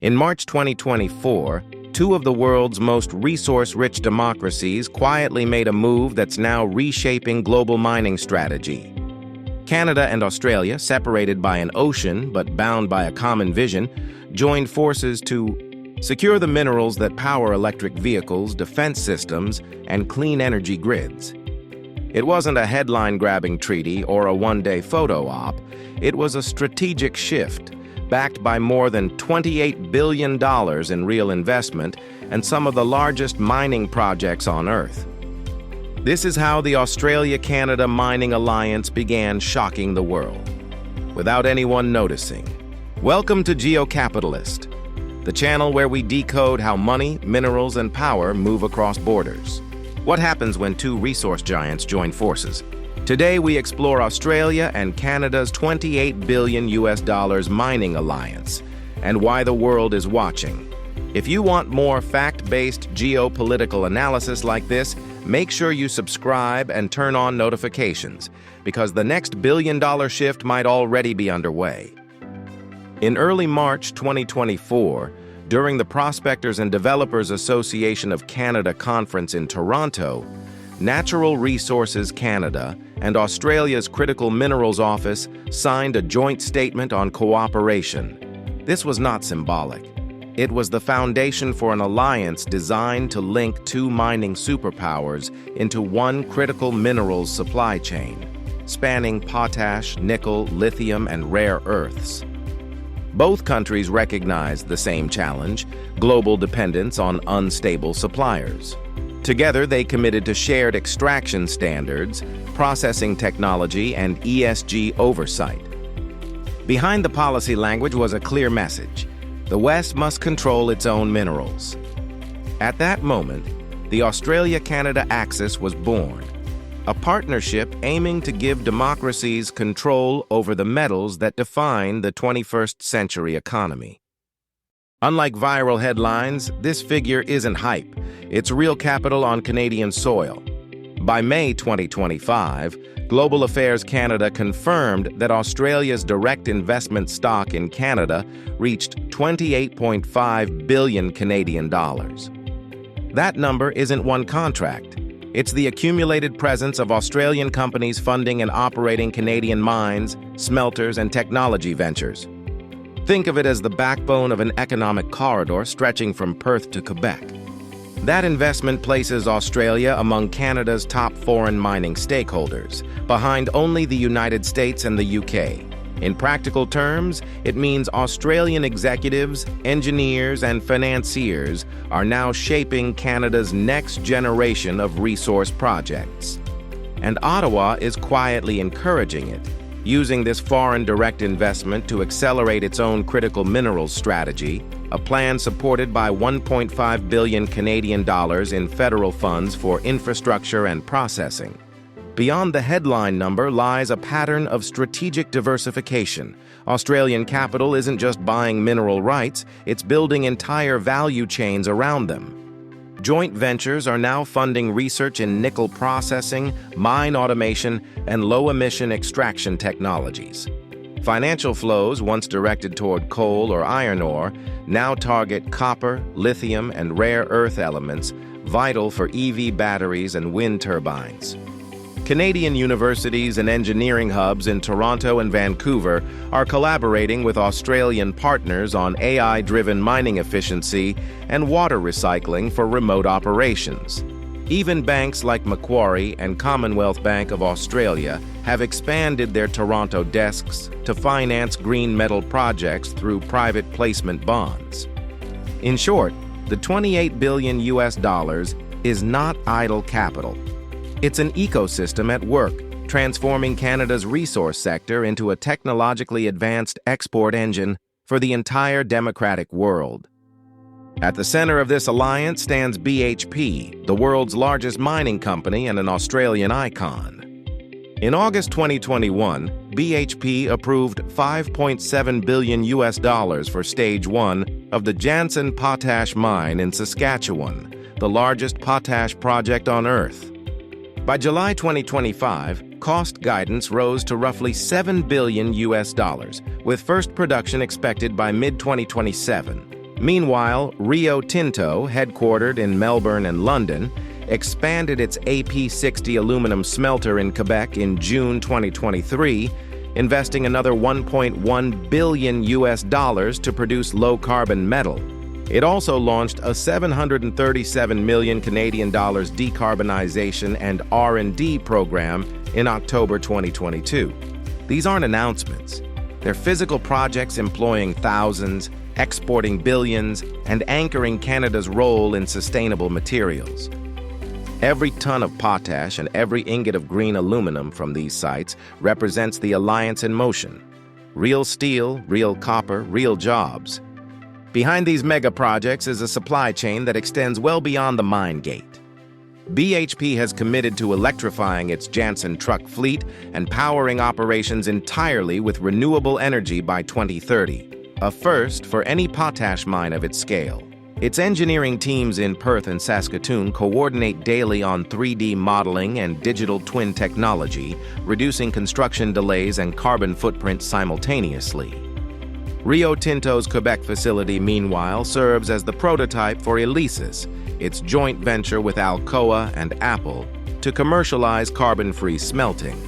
In March 2024, two of the world's most resource-rich democracies quietly made a move that's now reshaping global mining strategy. Canada and Australia, separated by an ocean but bound by a common vision, joined forces to secure the minerals that power electric vehicles, defense systems, and clean energy grids. It wasn't a headline-grabbing treaty or a one-day photo op. It was a strategic shift, backed by more than $28 billion in real investment and some of the largest mining projects on Earth. This is how the Australia-Canada Mining Alliance began shocking the world, without anyone noticing. Welcome to Geocapitalist, the channel where we decode how money, minerals, and power move across borders. What happens when two resource giants join forces? Today we explore Australia and Canada's $28 billion mining alliance and why the world is watching. If you want more fact-based geopolitical analysis like this, make sure you subscribe and turn on notifications, because the next billion-dollar shift might already be underway. In early March 2024, during the Prospectors and Developers Association of Canada conference in Toronto, Natural Resources Canada and Australia's Critical Minerals Office signed a joint statement on cooperation. This was not symbolic. It was the foundation for an alliance designed to link two mining superpowers into one critical minerals supply chain, spanning potash, nickel, lithium, and rare earths. Both countries recognized the same challenge: global dependence on unstable suppliers. Together, they committed to shared extraction standards, processing technology, and ESG oversight. Behind the policy language was a clear message: the West must control its own minerals. At that moment, the Australia-Canada Axis was born, a partnership aiming to give democracies control over the metals that define the 21st century economy. Unlike viral headlines, this figure isn't hype. It's real capital on Canadian soil. By May 2025, Global Affairs Canada confirmed that Australia's direct investment stock in Canada reached 28.5 billion Canadian dollars. That number isn't one contract. It's the accumulated presence of Australian companies funding and operating Canadian mines, smelters, and technology ventures. Think of it as the backbone of an economic corridor stretching from Perth to Quebec. That investment places Australia among Canada's top foreign mining stakeholders, behind only the United States and the UK. In practical terms, it means Australian executives, engineers, and financiers are now shaping Canada's next generation of resource projects. And Ottawa is quietly encouraging it, using this foreign direct investment to accelerate its own critical minerals strategy, a plan supported by 1.5 billion Canadian dollars in federal funds for infrastructure and processing. Beyond the headline number lies a pattern of strategic diversification. Australian capital isn't just buying mineral rights, it's building entire value chains around them. Joint ventures are now funding research in nickel processing, mine automation, and low-emission extraction technologies. Financial flows, once directed toward coal or iron ore, now target copper, lithium, and rare earth elements, vital for EV batteries and wind turbines. Canadian universities and engineering hubs in Toronto and Vancouver are collaborating with Australian partners on AI-driven mining efficiency and water recycling for remote operations. Even banks like Macquarie and Commonwealth Bank of Australia have expanded their Toronto desks to finance green metal projects through private placement bonds. In short, the $28 billion is not idle capital. It's an ecosystem at work, transforming Canada's resource sector into a technologically advanced export engine for the entire democratic world. At the center of this alliance stands BHP, the world's largest mining company and an Australian icon. In August 2021, BHP approved $5.7 billion for Stage 1 of the Jansen Potash Mine in Saskatchewan, the largest potash project on Earth. By July 2025, cost guidance rose to roughly $7 billion, with first production expected by mid-2027. Meanwhile, Rio Tinto, headquartered in Melbourne and London, expanded its AP60 aluminum smelter in Quebec in June 2023, investing another $1.1 billion to produce low-carbon metal. It also launched a $737 million Canadian dollars decarbonization and R&D program in October 2022. These aren't announcements. They're physical projects employing thousands, exporting billions, and anchoring Canada's role in sustainable materials. Every ton of potash and every ingot of green aluminum from these sites represents the alliance in motion. Real steel, real copper, real jobs. Behind these mega projects is a supply chain that extends well beyond the mine gate. BHP has committed to electrifying its Jansen truck fleet and powering operations entirely with renewable energy by 2030, a first for any potash mine of its scale. Its engineering teams in Perth and Saskatoon coordinate daily on 3D modeling and digital twin technology, reducing construction delays and carbon footprint simultaneously. Rio Tinto's Quebec facility, meanwhile, serves as the prototype for Elysis, its joint venture with Alcoa and Apple, to commercialize carbon-free smelting.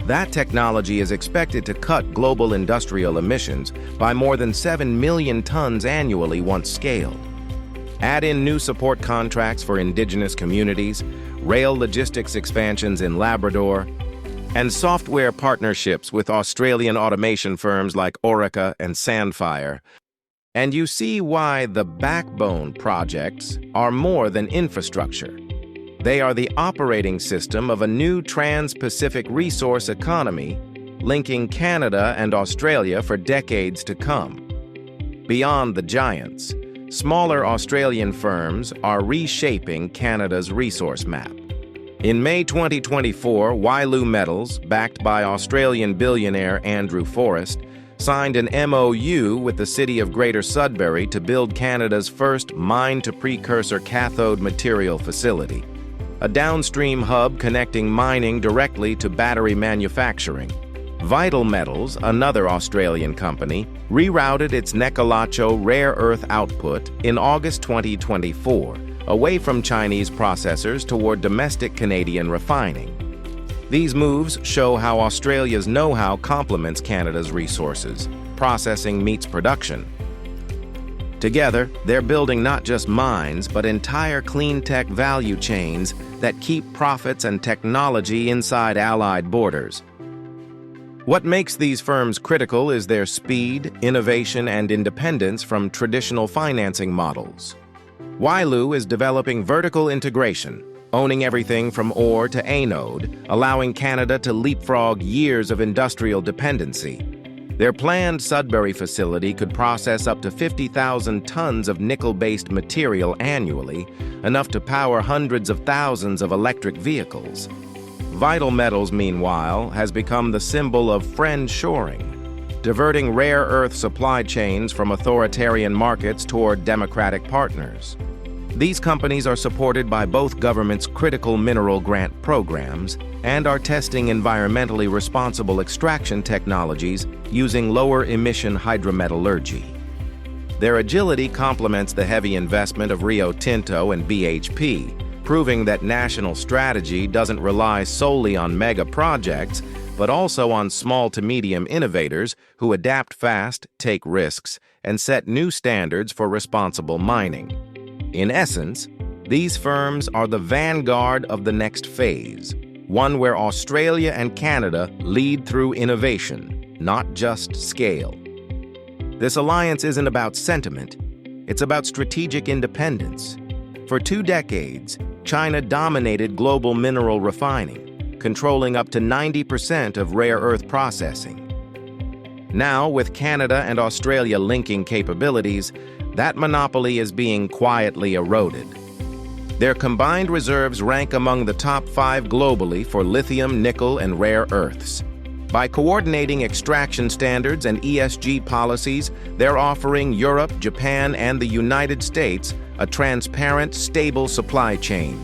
That technology is expected to cut global industrial emissions by more than 7 million tons annually once scaled. Add in new support contracts for Indigenous communities, rail logistics expansions in Labrador, and software partnerships with Australian automation firms like Orica and Sandfire, and you see why the backbone projects are more than infrastructure. They are the operating system of a new trans-Pacific resource economy linking Canada and Australia for decades to come. Beyond the giants, smaller Australian firms are reshaping Canada's resource map. In May 2024, Wyloo Metals, backed by Australian billionaire Andrew Forrest, signed an MOU with the city of Greater Sudbury to build Canada's first mine-to-precursor cathode material facility, a downstream hub connecting mining directly to battery manufacturing. Vital Metals, another Australian company, rerouted its Nicolacho rare earth output in August 2024, away from Chinese processors toward domestic Canadian refining. These moves show how Australia's know-how complements Canada's resources. Processing meets production. Together, they're building not just mines, but entire clean tech value chains that keep profits and technology inside allied borders. What makes these firms critical is their speed, innovation, and independence from traditional financing models. Wyloo is developing vertical integration, owning everything from ore to anode, allowing Canada to leapfrog years of industrial dependency. Their planned Sudbury facility could process up to 50,000 tons of nickel-based material annually, enough to power hundreds of thousands of electric vehicles. Vital Metals, meanwhile, has become the symbol of friend-shoring, diverting rare earth supply chains from authoritarian markets toward democratic partners. These companies are supported by both governments' critical mineral grant programs and are testing environmentally responsible extraction technologies using lower-emission hydrometallurgy. Their agility complements the heavy investment of Rio Tinto and BHP, proving that national strategy doesn't rely solely on mega projects, but also on small to medium innovators who adapt fast, take risks, and set new standards for responsible mining. In essence, these firms are the vanguard of the next phase, one where Australia and Canada lead through innovation, not just scale. This alliance isn't about sentiment, it's about strategic independence. For 2 decades, China dominated global mineral refining, controlling up to 90% of rare earth processing. Now, with Canada and Australia linking capabilities, that monopoly is being quietly eroded. Their combined reserves rank among the top 5 globally for lithium, nickel, and rare earths. By coordinating extraction standards and ESG policies, they're offering Europe, Japan, and the United States a transparent, stable supply chain.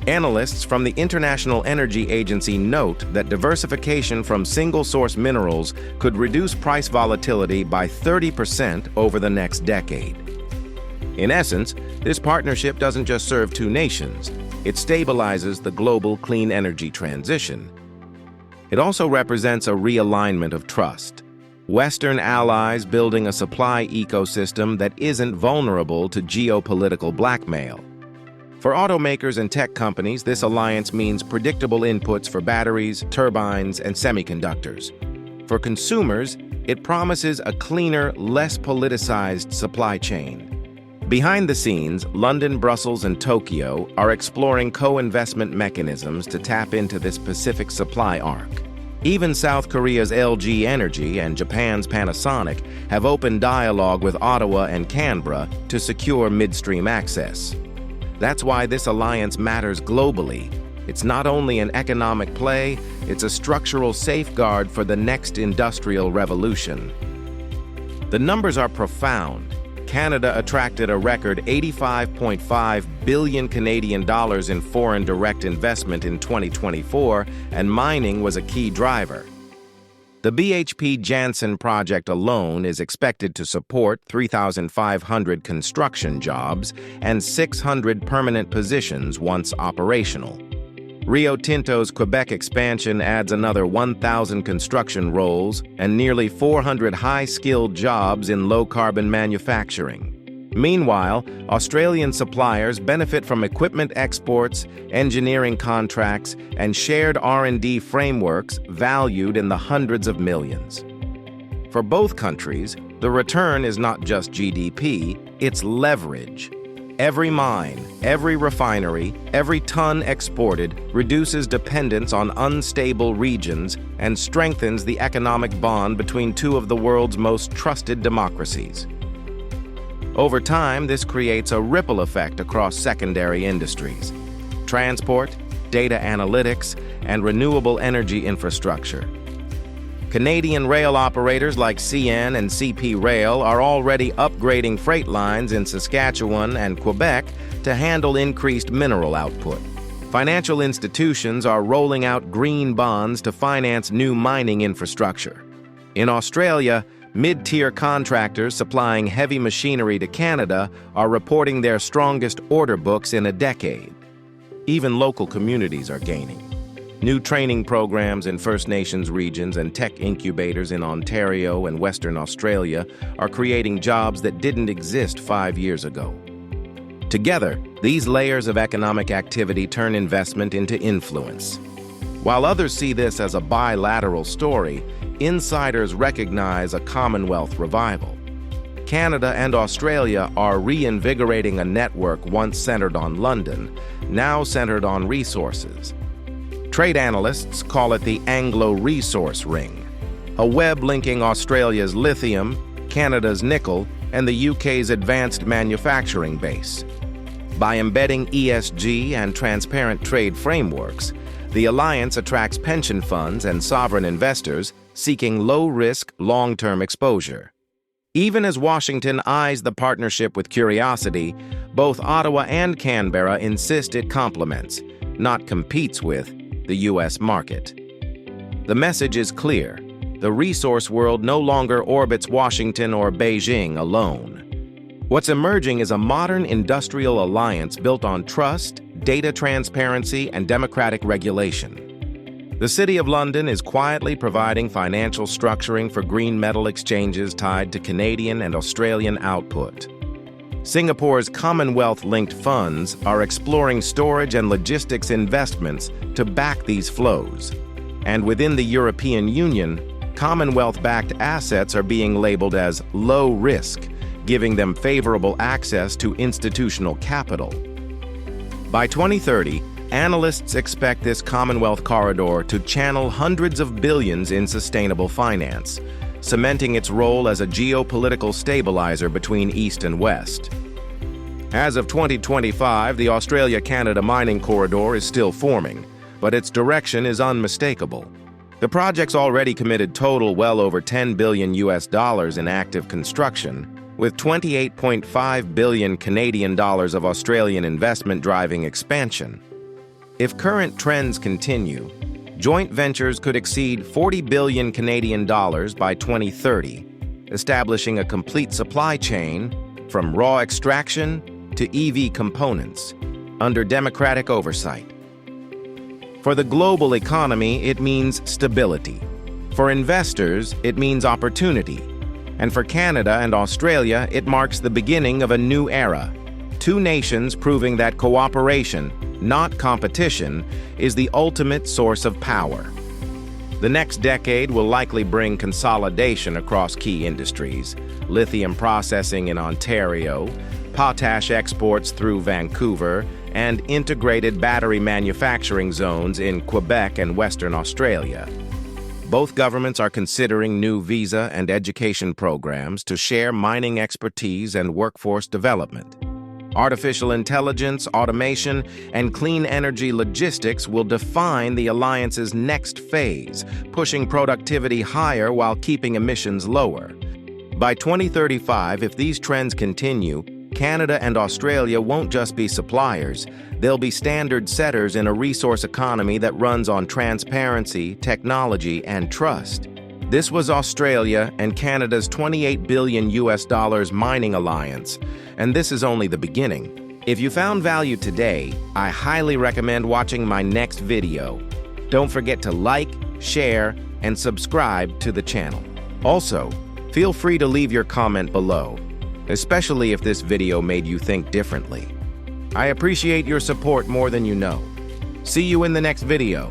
Analysts from the International Energy Agency note that diversification from single-source minerals could reduce price volatility by 30% over the next decade. In essence, this partnership doesn't just serve two nations, it stabilizes the global clean energy transition. It also represents a realignment of trust. Western allies building a supply ecosystem that isn't vulnerable to geopolitical blackmail. For automakers and tech companies, this alliance means predictable inputs for batteries, turbines, and semiconductors. For consumers, it promises a cleaner, less politicized supply chain. Behind the scenes, London, Brussels, and Tokyo are exploring co-investment mechanisms to tap into this Pacific supply arc. Even South Korea's LG Energy and Japan's Panasonic have opened dialogue with Ottawa and Canberra to secure midstream access. That's why this alliance matters globally. It's not only an economic play, it's a structural safeguard for the next industrial revolution. The numbers are profound. Canada attracted a record 85.5 billion Canadian dollars in foreign direct investment in 2024, and mining was a key driver. The BHP Jansen project alone is expected to support 3,500 construction jobs and 600 permanent positions once operational. Rio Tinto's Quebec expansion adds another 1,000 construction roles and nearly 400 high-skilled jobs in low-carbon manufacturing. Meanwhile, Australian suppliers benefit from equipment exports, engineering contracts, and shared R&D frameworks valued in the hundreds of millions. For both countries, the return is not just GDP, it's leverage. Every mine, every refinery, every ton exported reduces dependence on unstable regions and strengthens the economic bond between two of the world's most trusted democracies. Over time, this creates a ripple effect across secondary industries: transport, data analytics, and renewable energy infrastructure. Canadian rail operators like CN and CP Rail are already upgrading freight lines in Saskatchewan and Quebec to handle increased mineral output. Financial institutions are rolling out green bonds to finance new mining infrastructure. In Australia, mid-tier contractors supplying heavy machinery to Canada are reporting their strongest order books in a decade. Even local communities are gaining. New training programs in First Nations regions and tech incubators in Ontario and Western Australia are creating jobs that didn't exist 5 years ago. Together, these layers of economic activity turn investment into influence. While others see this as a bilateral story, insiders recognize a Commonwealth revival. Canada and Australia are reinvigorating a network once centered on London, now centered on resources. Trade analysts call it the Anglo-Resource Ring, a web linking Australia's lithium, Canada's nickel, and the UK's advanced manufacturing base. By embedding ESG and transparent trade frameworks, the alliance attracts pension funds and sovereign investors seeking low-risk, long-term exposure. Even as Washington eyes the partnership with curiosity, both Ottawa and Canberra insist it complements, not competes with, the U.S. market. The message is clear. The resource world no longer orbits Washington or Beijing alone. What's emerging is a modern industrial alliance built on trust, data transparency, and democratic regulation. The City of London is quietly providing financial structuring for green metal exchanges tied to Canadian and Australian output. Singapore's Commonwealth-linked funds are exploring storage and logistics investments to back these flows. And within the European Union, Commonwealth-backed assets are being labeled as low risk, giving them favorable access to institutional capital. By 2030, analysts expect this Commonwealth corridor to channel hundreds of billions in sustainable finance, cementing its role as a geopolitical stabilizer between East and West. As of 2025, the Australia-Canada mining corridor is still forming, but its direction is unmistakable. The project's already committed total well over $10 billion in active construction, with 28.5 billion Canadian dollars of Australian investment driving expansion. If current trends continue, joint ventures could exceed 40 billion Canadian dollars by 2030, establishing a complete supply chain from raw extraction to EV components under democratic oversight. For the global economy, it means stability. For investors, it means opportunity. And for Canada and Australia, it marks the beginning of a new era. Two nations proving that cooperation, not competition, is the ultimate source of power. The next decade will likely bring consolidation across key industries: lithium processing in Ontario, potash exports through Vancouver, and integrated battery manufacturing zones in Quebec and Western Australia. Both governments are considering new visa and education programs to share mining expertise and workforce development. Artificial intelligence, automation, and clean energy logistics will define the alliance's next phase, pushing productivity higher while keeping emissions lower. By 2035, if these trends continue, Canada and Australia won't just be suppliers, they'll be standard setters in a resource economy that runs on transparency, technology, and trust. This was Australia and Canada's $28 billion mining alliance, and this is only the beginning. If you found value today, I highly recommend watching my next video. Don't forget to like, share, and subscribe to the channel. Also, feel free to leave your comment below, especially if this video made you think differently. I appreciate your support more than you know. See you in the next video.